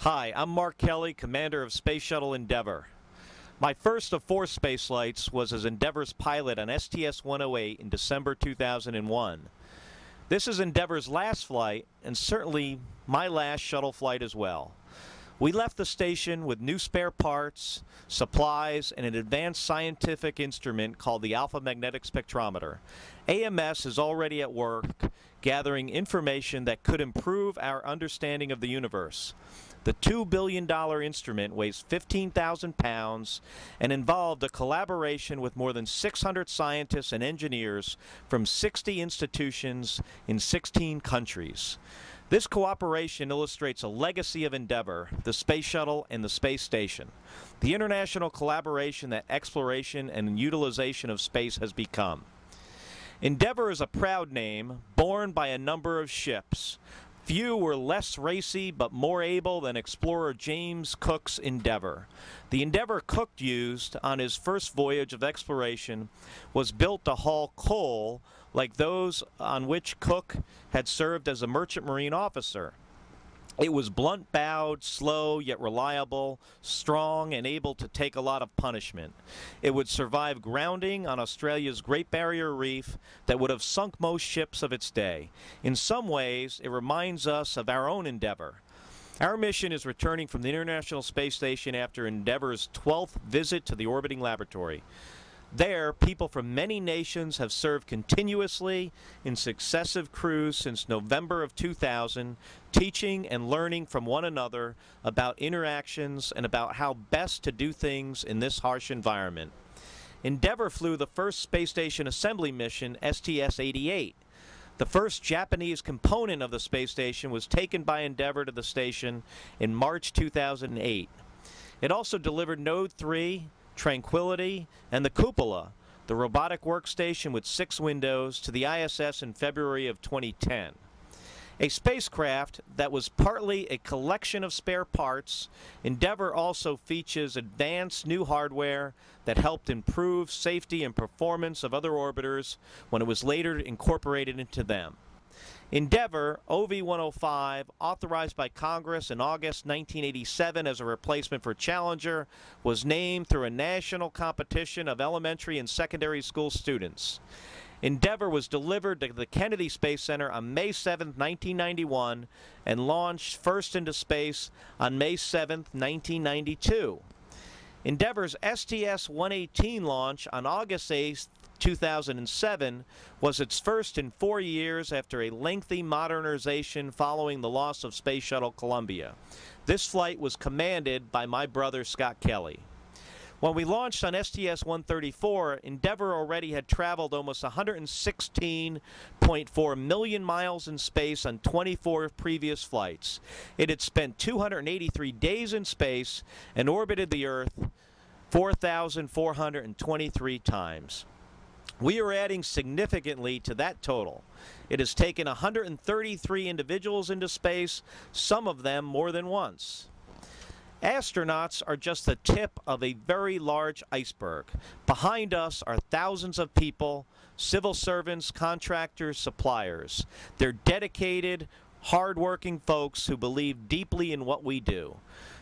Hi, I'm Mark Kelly, Commander of Space Shuttle Endeavour. My first of 4 space flights was as Endeavour's pilot on STS-108 in December 2001. This is Endeavour's last flight, and certainly my last shuttle flight as well. We left the station with new spare parts, supplies, and an advanced scientific instrument called the Alpha Magnetic Spectrometer. AMS is already at work gathering information that could improve our understanding of the universe. The $2 billion instrument weighs 15,000 pounds and involved a collaboration with more than 600 scientists and engineers from 60 institutions in 16 countries. This cooperation illustrates a legacy of Endeavour, the Space Shuttle, and the space station. The international collaboration that exploration and utilization of space has become. Endeavour is a proud name, borne by a number of ships. Few were less racy but more able than explorer James Cook's Endeavour. The Endeavour Cook used on his first voyage of exploration was built to haul coal like those on which Cook had served as a merchant marine officer. It was blunt-bowed, slow, yet reliable, strong, and able to take a lot of punishment. It would survive grounding on Australia's Great Barrier Reef that would have sunk most ships of its day. In some ways, it reminds us of our own Endeavour. Our mission is returning from the International Space Station after Endeavour's 12th visit to the orbiting laboratory. There, people from many nations have served continuously in successive crews since November of 2000, teaching and learning from one another about interactions and about how best to do things in this harsh environment. Endeavour flew the first space station assembly mission, STS-88. The first Japanese component of the space station was taken by Endeavour to the station in March 2008. It also delivered Node 3, Tranquility, and the Cupola, the robotic workstation with 6 windows, to the ISS in February of 2010. A spacecraft that was partly a collection of spare parts, Endeavour also features advanced new hardware that helped improve safety and performance of other orbiters when it was later incorporated into them. Endeavour OV-105, authorized by Congress in August 1987 as a replacement for Challenger, was named through a national competition of elementary and secondary school students. Endeavour was delivered to the Kennedy Space Center on May 7, 1991, and launched first into space on May 7, 1992. Endeavour's STS-118 launch on August 8, 2007 was its first in 4 years after a lengthy modernization following the loss of Space Shuttle Columbia. This flight was commanded by my brother Scott Kelly. When we launched on STS-134, Endeavour already had traveled almost 116.4 million miles in space on 24 previous flights. It had spent 283 days in space and orbited the Earth 4,423 times. We are adding significantly to that total. It has taken 133 individuals into space, some of them more than once. Astronauts are just the tip of a very large iceberg. Behind us are thousands of people, civil servants, contractors, suppliers. They're dedicated, hard-working folks who believe deeply in what we do.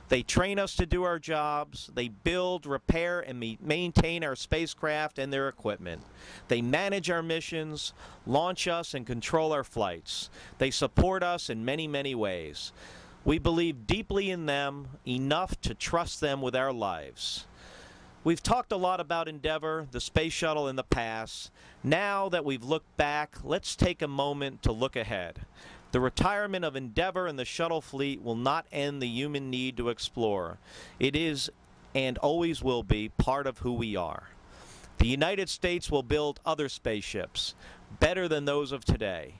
They train us to do our jobs. They build, repair, and maintain our spacecraft and their equipment. They manage our missions, launch us, and control our flights. They support us in many, many ways. We believe deeply in them, enough to trust them with our lives. We've talked a lot about Endeavour, the Space Shuttle, in the past. Now that we've looked back, let's take a moment to look ahead. The retirement of Endeavour and the shuttle fleet will not end the human need to explore. It is, and always will be, part of who we are. The United States will build other spaceships, better than those of today.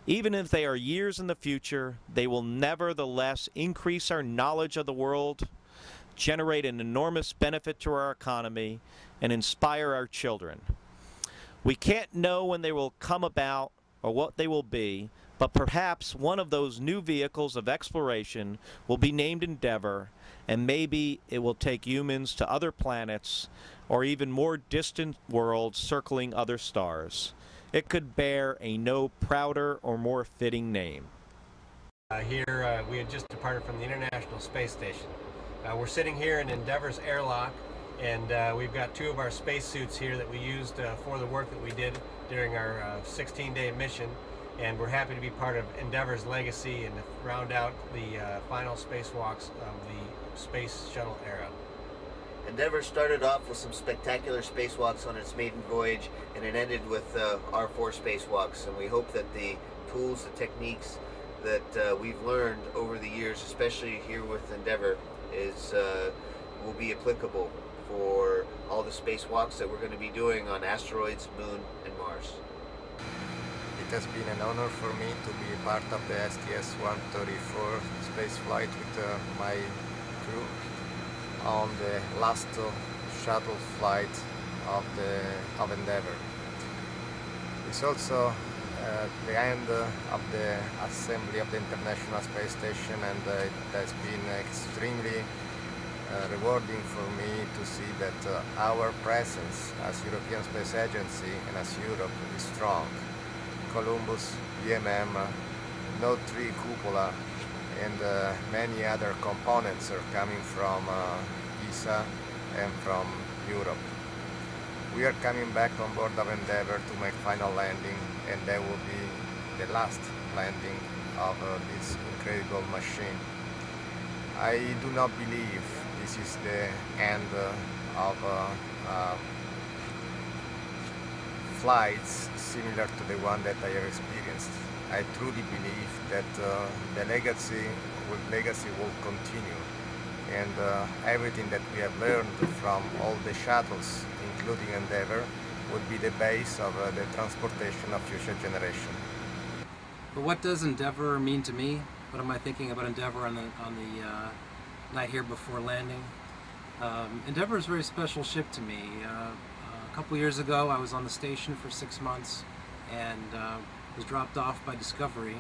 Even if they are years in the future, they will nevertheless increase our knowledge of the world, generate an enormous benefit to our economy, and inspire our children. We can't know when they will come about or what they will be, but perhaps one of those new vehicles of exploration will be named Endeavour, and maybe it will take humans to other planets or even more distant worlds circling other stars. It could bear a no prouder or more fitting name. Here we had just departed from the International Space Station. We're sitting here in Endeavour's airlock, and we've got two of our spacesuits here that we used for the work that we did during our 16-day mission, and we're happy to be part of Endeavour's legacy and to round out the final spacewalks of the space shuttle era. Endeavour started off with some spectacular spacewalks on its maiden voyage, and it ended with our 4 spacewalks, and we hope that the tools, the techniques that we've learned over the years, especially here with Endeavour, will be applicable for all the spacewalks that we're going to be doing on asteroids, Moon, and Mars. It has been an honor for me to be part of the STS-134 spaceflight with my crew on the last shuttle flight of Endeavour. It's also the end of the assembly of the International Space Station, and it has been extremely rewarding for me to see that our presence as European Space Agency and as Europe is strong. Columbus, EMM, Node 3 cupola, and many other components are coming from ESA and from Europe. We are coming back on board of Endeavour to make final landing, and that will be the last landing of this incredible machine. I do not believe this is the end of flights similar to the one that I have experienced. I truly believe that the legacy will continue, and everything that we have learned from all the shuttles, including Endeavour, would be the base of the transportation of future generations. But what does Endeavour mean to me? What am I thinking about Endeavour on the night here before landing? Endeavour is a very special ship to me. A couple years ago I was on the station for 6 months and was dropped off by Discovery,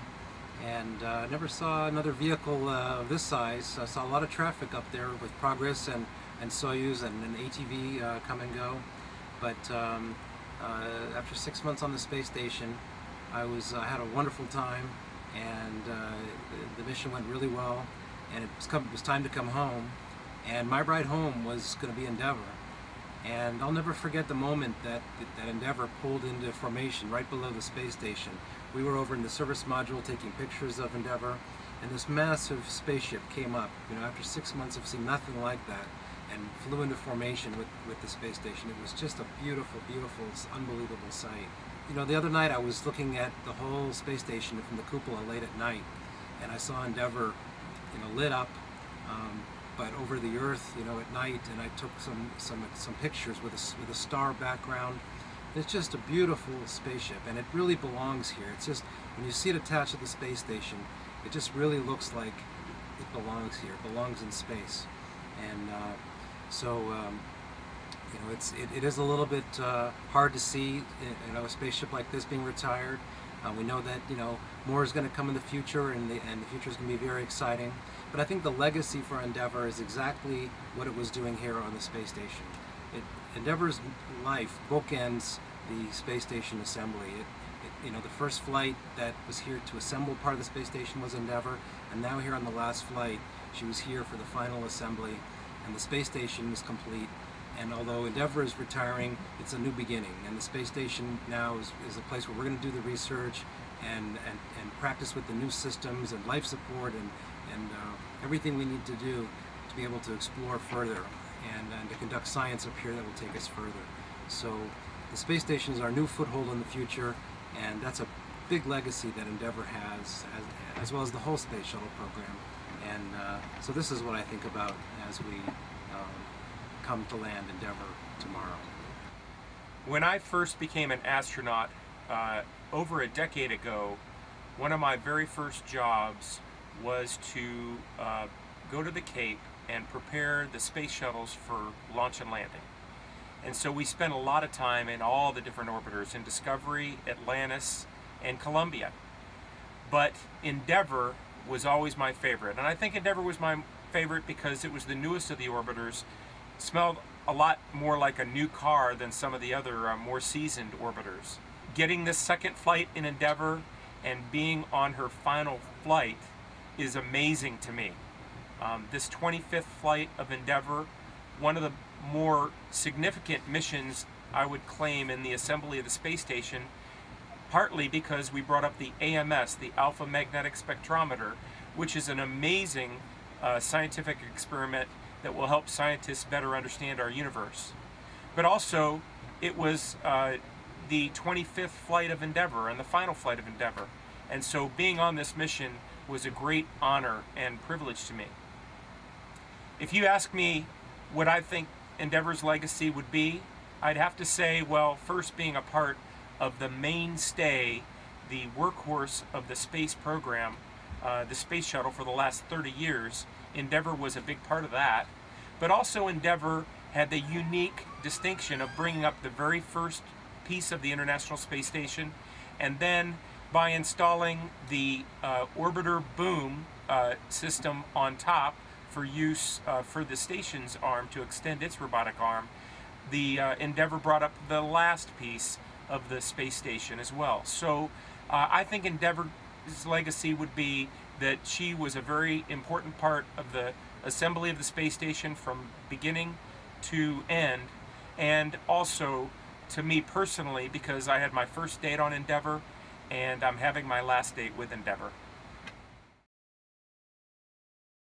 and never saw another vehicle of this size. I saw a lot of traffic up there with Progress and Soyuz and an ATV come and go. But after 6 months on the space station, I had a wonderful time, and the mission went really well, and it was time to come home, and my ride home was going to be Endeavour. And I'll never forget the moment that Endeavour pulled into formation right below the space station. We were over in the service module taking pictures of Endeavour, and this massive spaceship came up. You know, after 6 months of seeing nothing like that, and flew into formation with the space station. It was just a beautiful, beautiful, unbelievable sight. You know, the other night I was looking at the whole space station from the cupola late at night, and I saw Endeavour, you know, lit up, but over the Earth, you know, at night, and I took some pictures with a star background. It's just a beautiful spaceship, and it really belongs here. It's just, when you see it attached to the space station, it just really looks like it belongs here. It belongs in space. And so, you know, it is a little bit hard to see, you know, a spaceship like this being retired. We know that, you know, more is going to come in the future, and the future is going to be very exciting. But I think the legacy for Endeavour is exactly what it was doing here on the space station. Endeavour's life bookends the space station assembly. You know, the first flight that was here to assemble part of the space station was Endeavour, and now here on the last flight, she was here for the final assembly, and the space station is complete. And although Endeavour is retiring, it's a new beginning, and the space station now is a place where we're going to do the research and practice with the new systems and life support and everything we need to do to be able to explore further and to conduct science up here that will take us further. So the space station is our new foothold in the future, and that's a big legacy that Endeavour has, as well as the whole space shuttle program. And so this is what I think about as we come to land Endeavour tomorrow. When I first became an astronaut over a decade ago, one of my very first jobs was to go to the Cape and prepare the space shuttles for launch and landing. And so we spent a lot of time in all the different orbiters, in Discovery, Atlantis, and Columbia. But Endeavour was always my favorite. And I think Endeavour was my favorite because it was the newest of the orbiters. It smelled a lot more like a new car than some of the other more seasoned orbiters. Getting this second flight in Endeavour and being on her final flight is amazing to me. This 25th flight of Endeavour, one of the more significant missions I would claim in the assembly of the space station, partly because we brought up the AMS, the Alpha Magnetic Spectrometer, which is an amazing scientific experiment that will help scientists better understand our universe. But also, it was the 25th flight of Endeavour and the final flight of Endeavour. And so being on this mission was a great honor and privilege to me. If you ask me what I think Endeavour's legacy would be, I'd have to say, well, first being a part of the mainstay, the workhorse of the space program, the space shuttle for the last 30 years. Endeavour was a big part of that. But also Endeavour had the unique distinction of bringing up the very first piece of the International Space Station, and then by installing the orbiter boom system on top for use for the station's arm to extend its robotic arm, the Endeavour brought up the last piece of the space station as well. So I think Endeavour's legacy would be that she was a very important part of the assembly of the space station from beginning to end, and also to me personally, because I had my first date on Endeavour and I'm having my last date with Endeavour.